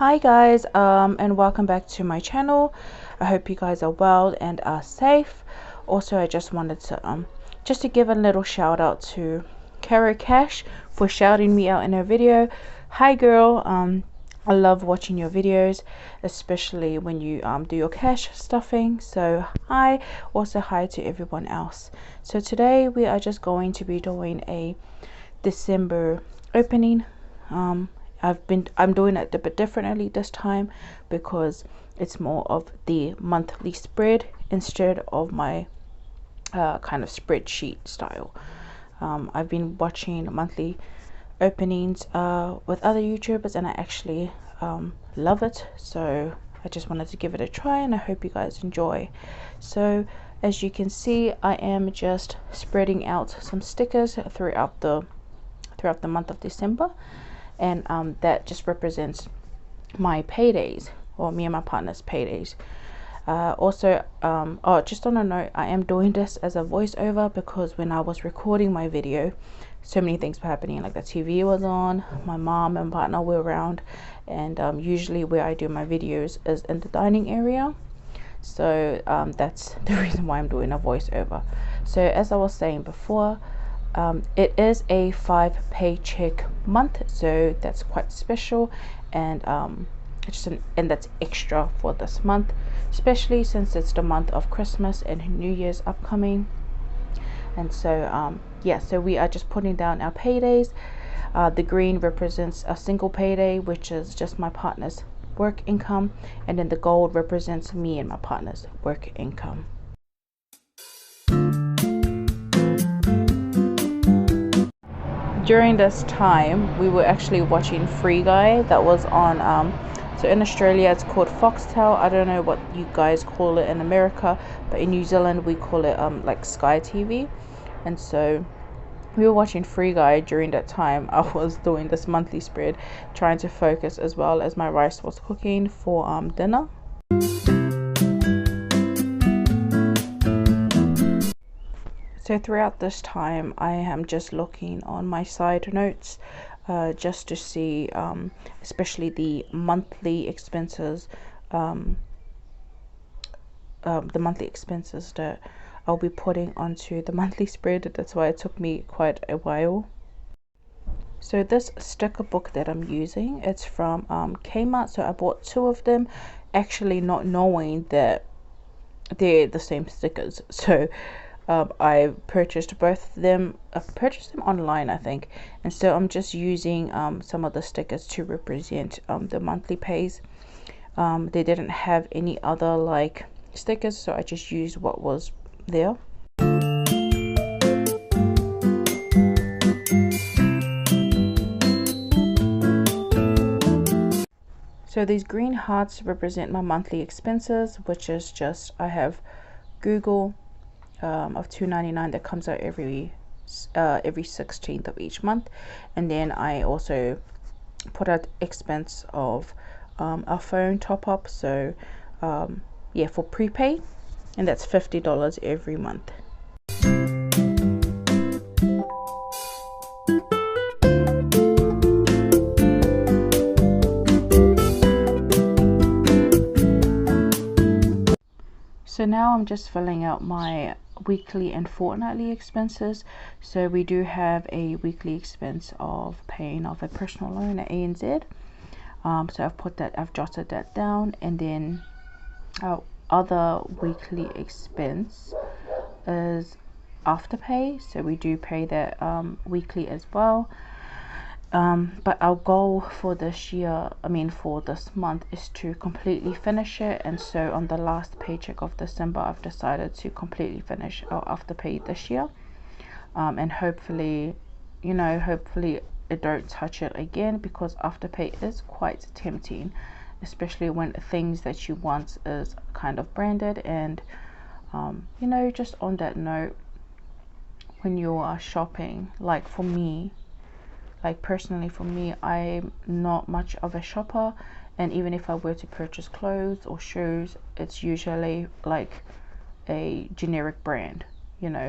Hi guys, and welcome back to my channel. I hope you guys are well and are safe. Also, I just wanted to just to give a little shout out to Kara Cash for shouting me out in her video. Hi girl, I love watching your videos, especially when you do your cash stuffing. So hi. Also hi to everyone else. So today we are just going to be doing a December opening. I'm doing it a bit differently this time because it's more of the monthly spread instead of my kind of spreadsheet style. I've been watching monthly openings with other YouTubers, and I actually love it, so I just wanted to give it a try, and I hope you guys enjoy. So as you can see, I am just spreading out some stickers throughout the month of December, and that just represents my paydays, or me and my partner's paydays. Just on a note, I am doing this as a voiceover because when I was recording my video, so many things were happening, like the TV was on, my mom and partner were around, and usually where I do my videos is in the dining area. So that's the reason why I'm doing a voiceover. So as I was saying before, it is a 5 paycheck month, so that's quite special, and and that's extra for this month, especially since it's the month of Christmas and New Year's upcoming. And so so we are just putting down our paydays. The green represents a single payday, which is just my partner's work income, and then the gold represents me and my partner's work income. During this time, we were actually watching Free Guy. That was on so in Australia it's called Foxtel. I don't know what you guys call it in America, but in New Zealand we call it like Sky TV. And so we were watching Free Guy during that time. I was doing this monthly spread, trying to focus, as well as my rice was cooking for dinner. So throughout this time, I am just looking on my side notes just to see, especially the monthly expenses, that I'll be putting onto the monthly spread. That's why it took me quite a while. So this sticker book that I'm using, it's from Kmart. So I bought 2 of them, actually not knowing that they're the same stickers. So I purchased both of them. I purchased them online, I think, and so I'm just using some of the stickers to represent the monthly pays. They didn't have any other like stickers, so I just used what was there. So these green hearts represent my monthly expenses, which is just, I have Google of $2.99 that comes out every 16th of each month, and then I also put out expense of our phone top up, so for prepaid, and that's $50 every month. So now I'm just filling out my weekly and fortnightly expenses. So we do have a weekly expense of paying off a personal loan at ANZ. So I've jotted that down, and then our other weekly expense is Afterpay. So we do pay that weekly as well. But our goal for this year, for this month, is to completely finish it. And so on the last paycheck of December, I've decided to completely finish our Afterpay this year. And hopefully I don't touch it again, because Afterpay is quite tempting, especially when things that you want is kind of branded. And just on that note, when you are shopping, like personally for me, I'm not much of a shopper, and even if I were to purchase clothes or shoes, it's usually like a generic brand,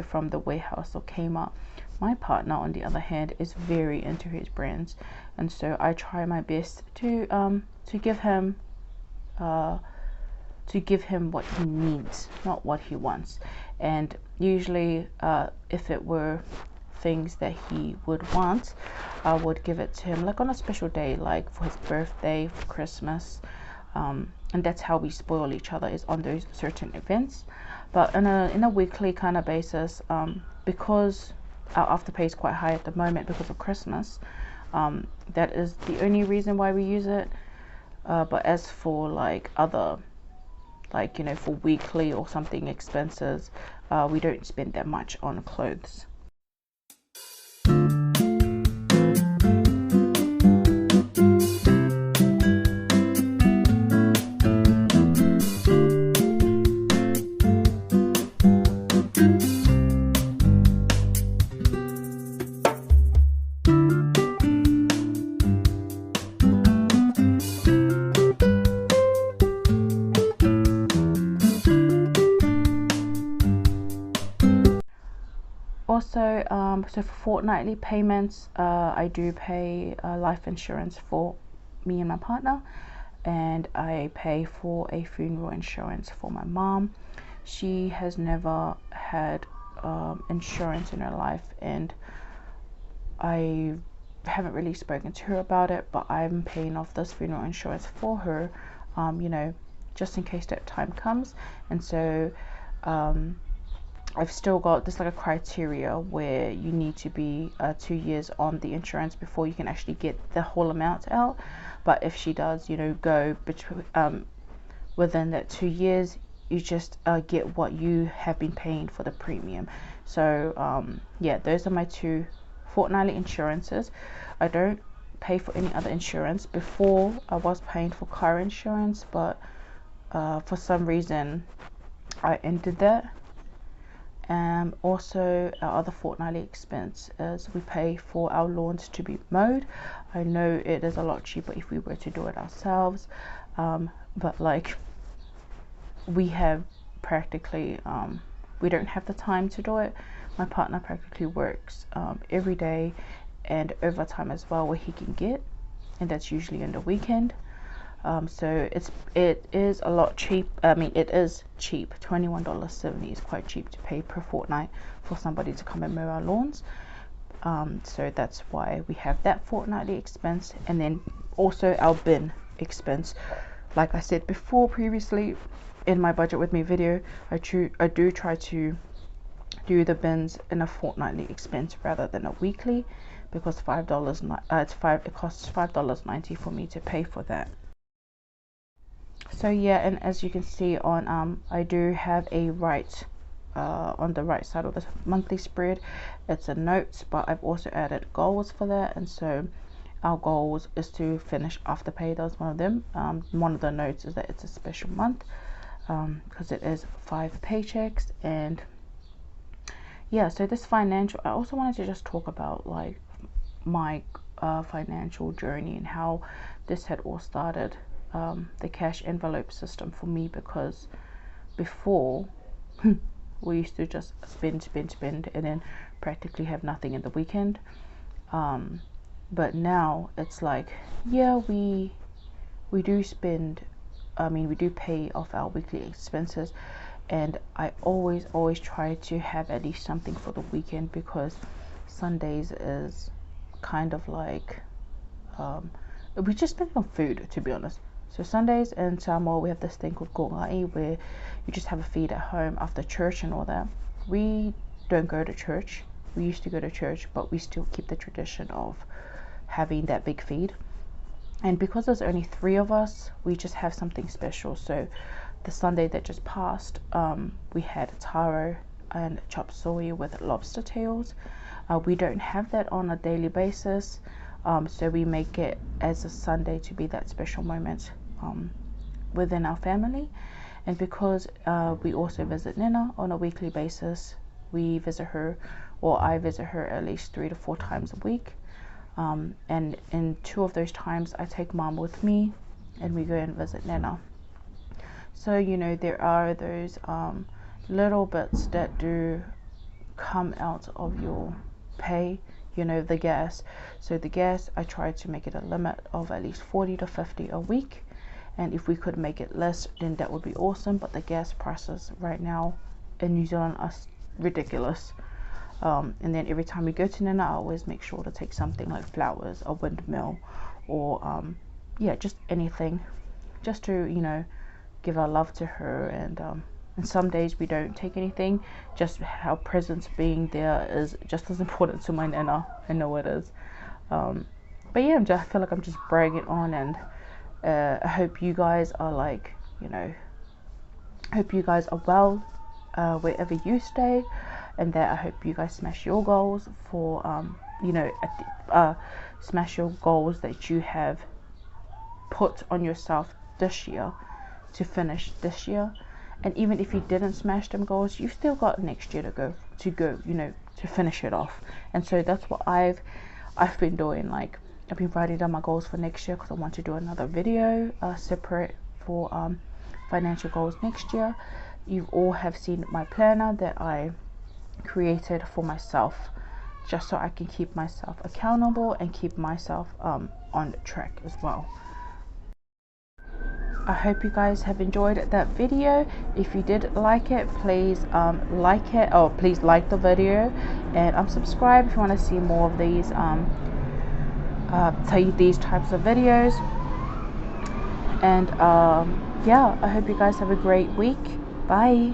from the Warehouse or Kmart. My partner, on the other hand, is very into his brands, and so I try my best to give him what he needs, not what he wants. And usually, if it were things that he would want, I would give it to him like on a special day, like for his birthday, for Christmas, and that's how we spoil each other, is on those certain events. But in a weekly kind of basis, because our afterpay is quite high at the moment because of Christmas, that is the only reason why we use it. But as for like other, like, you know, for weekly or something expenses, we don't spend that much on clothes. Also, so for fortnightly payments, I do pay life insurance for me and my partner, and I pay for a funeral insurance for my mom. She has never had insurance in her life, and I haven't really spoken to her about it, but I'm paying off this funeral insurance for her, you know, just in case that time comes. And so I've still got this like a criteria where you need to be 2 years on the insurance before you can actually get the whole amount out. But if she does, you know, go between within that 2 years, you just get what you have been paying for the premium. So yeah, those are my two fortnightly insurances. I don't pay for any other insurance. Before, I was paying for car insurance, but for some reason I ended that. Also, our other fortnightly expense is we pay for our lawns to be mowed. I know it is a lot cheaper if we were to do it ourselves, but like we have practically we don't have the time to do it. My partner practically works every day and overtime as well, where he can get, and that's usually in the weekend. So it is a lot cheap. I mean, it is cheap. $21.70 is quite cheap to pay per fortnight for somebody to come and mow our lawns. So that's why we have that fortnightly expense, and then also our bin expense. Like I said before previously in my budget with me video, I do try to do the bins in a fortnightly expense rather than a weekly, because it costs $5.90 for me to pay for that. So yeah, and as you can see on I do have a on the right side of the monthly spread, it's a notes, but I've also added goals for that. And so our goals is to finish Afterpay. That was one of them. One of the notes is that it's a special month, because it is 5 paychecks. And yeah, so this financial, I also wanted to just talk about like my financial journey and how this had all started, the cash envelope system for me, because before we used to just spend and then practically have nothing in the weekend, but now it's like, yeah, we do spend, I mean, we do pay off our weekly expenses, and I always try to have at least something for the weekend, because Sundays is kind of like we just spend on food, to be honest. So Sundays in Samoa, we have this thing called kongai, where you just have a feed at home after church and all that. We don't go to church. We used to go to church, but we still keep the tradition of having that big feed. And because there's only 3 of us, we just have something special. So the Sunday that just passed, we had taro and chop suey with lobster tails. We don't have that on a daily basis, so we make it as a Sunday to be that special moment within our family. And because we also visit Nina on a weekly basis, we visit her, or I visit her at least 3 to 4 times a week. And in 2 of those times, I take mom with me, and we go and visit Nina. So, you know, there are those little bits that do come out of your pay, you know, the gas. So the gas, I try to make it a limit of at least 40 to 50 a week, and if we could make it less, then that would be awesome. But the gas prices right now in New Zealand are ridiculous. And then every time we go to Nana, I always make sure to take something like flowers, a windmill, or yeah, just anything, just to, you know, give our love to her. And some days we don't take anything. Just our presence being there is just as important to my Nana. I know it is. But yeah, I feel like I'm just bragging on, and I hope you guys are like, you know, I hope you guys are well wherever you stay, and that I hope you guys smash your goals for, you know, smash your goals that you have put on yourself this year to finish this year. And even if you didn't smash them goals, you've still got next year to go, you know, to finish it off. And so that's what I've been doing. Like, I've been writing down my goals for next year because I want to do another video separate for financial goals next year. You all have seen my planner that I created for myself, just so I can keep myself accountable and keep myself on track as well. I hope you guys have enjoyed that video. If you did like it, please like it, or please like the video, and subscribe if you want to see more of these these types of videos. And yeah, I hope you guys have a great week. Bye.